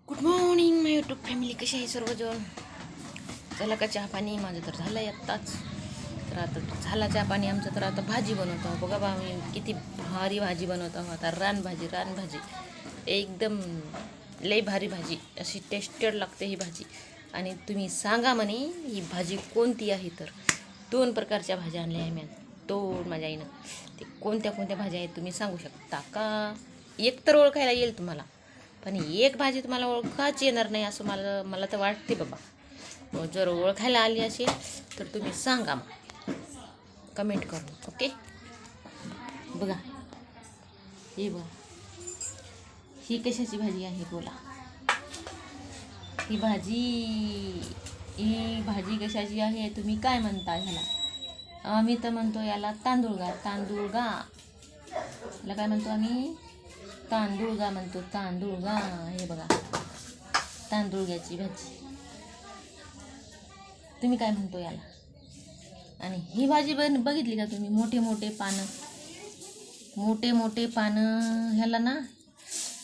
Good morning माय YouTube family, कशी आहे सर्वजण? चला का चहा पाणी? माझं तर झालं आहे आत्ताच. तर आता झाला चहा पाणी आमचं. तर आता भाजी बनवतो आहोत. बघा बा, मी किती भारी भाजी बनवतो आहोत. आता रानभाजी एकदम लई भारी भाजी, अशी टेस्टेड लागते ही भाजी. आणि तुम्ही सांगा म्हणे ही भाजी कोणती आहे. तर 2 प्रकारच्या भाज्या आणल्या आहे मी. माझ्या आईनं. ते कोणत्या भाज्या आहेत तुम्ही सांगू शकता का? एक तर ओळखायला येईल तुम्हाला, पण एक भाजी तुम्हाला ओळखाच येणार नाही असं मला तर वाटते बाबा. जर ओळखायला आली असेल तर तुम्ही सांगा मग कमेंट करून. ओके, बघा हे बघा, ही कशाची भाजी आहे बोला? ही भाजी कशाची आहे? तुम्ही काय म्हणता ह्याला? आम्ही तर म्हणतो याला तांदूळगा. याला काय म्हणतो आम्ही? तांदूळगा म्हणतो. तांदूळगा. हे बघा, तांदूळग्याची भाजी. तुम्ही काय म्हणतो याला? आणि ही भाजी बघितली का तुम्ही? मोठे मोठे पानं. ह्याला ना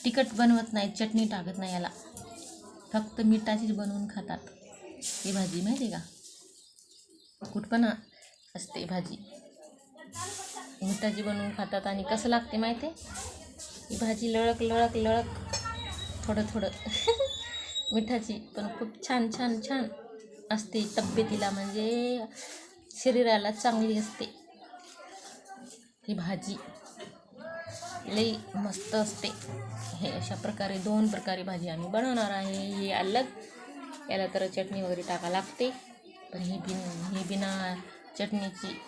तिखट बनवत नाही, चटणी टाकत नाही याला, फक्त मिठाचीच बनवून खातात ही भाजी. माहिती आहे का? कुठपण असते भाजी, मिठाची बनवून खातात. आणि कसं लागते माहिती आहे ही भाजी? लळक थोडं मिठाची, पण खूप छान असते तब्येतीला, म्हणजे शरीराला चांगली असते ही भाजी. लई मस्त असते. हे अशा प्रकारे 2 प्रकारे भाजी आम्ही बनवणार आहे. हे अलग, याला तर चटणी वगैरे टाका लागते, पण ही बिना चटणीची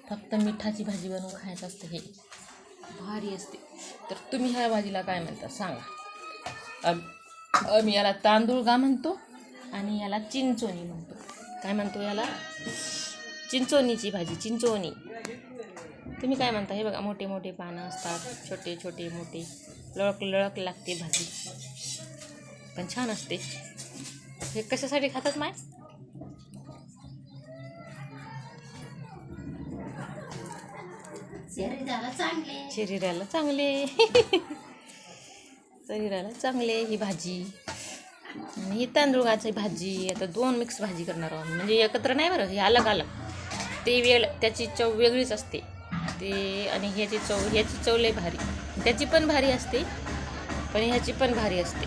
फक्त मिठाची भाजी बनवून खायचं असते. हे भारी असते. तर तुम्ही ह्या भाजीला काय म्हणता सांगा? आम्ही याला तांदूळगा म्हणतो आणि याला चिंचोणी म्हणतो. काय म्हणतो याला? चिंचोणीची भाजी, चिंचोणी. तुम्ही काय म्हणता? हे बघा, मोठे पानं असतात, छोटे मोठे, लळक लागते भाजी, पण छान असते. हे कशासाठी खातात माय? शरीराला चांगले ही भाजी. आणि ही तांदूळाची भाजी. आता 2 मिक्स भाजी करणार आहोत, म्हणजे एकत्र नाही बरं, हे अलग. ते त्याची चव वेगळीच असते ते. आणि ह्याची चव लई भारी. त्याची पण भारी असते, पण ह्याची पण भारी असते.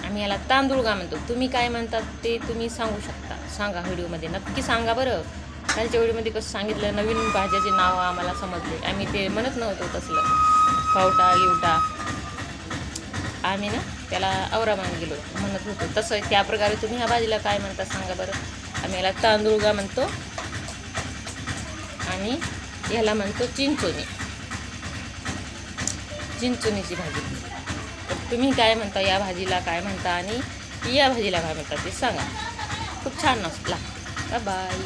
आम्ही याला तांदूळगा म्हणतो. तुम्ही काय म्हणतात ते तुम्ही सांगू शकता. सांगा व्हिडिओमध्ये, नक्की सांगा बरं. कालच्या व्हिडिओमध्ये कसं सांगितलं, नवीन भाज्याचे नाव आम्हाला समजले. आम्ही ते म्हणत नव्हतो तसलं पावटा आम्ही ना त्याला औरामान गेलो म्हणत होतो तसं. त्या प्रकारे तुम्ही ह्या भाजीला काय म्हणता सांगा बरं. आम्ही याला तांदूळगा म्हणतो आणि ह्याला म्हणतो चिंचोणीची भाजी. तर तुम्ही काय म्हणता? या भाजीला काय म्हणता आणि या भाजीला काय म्हणता ते सांगा. खूप छान लागतं. बाय.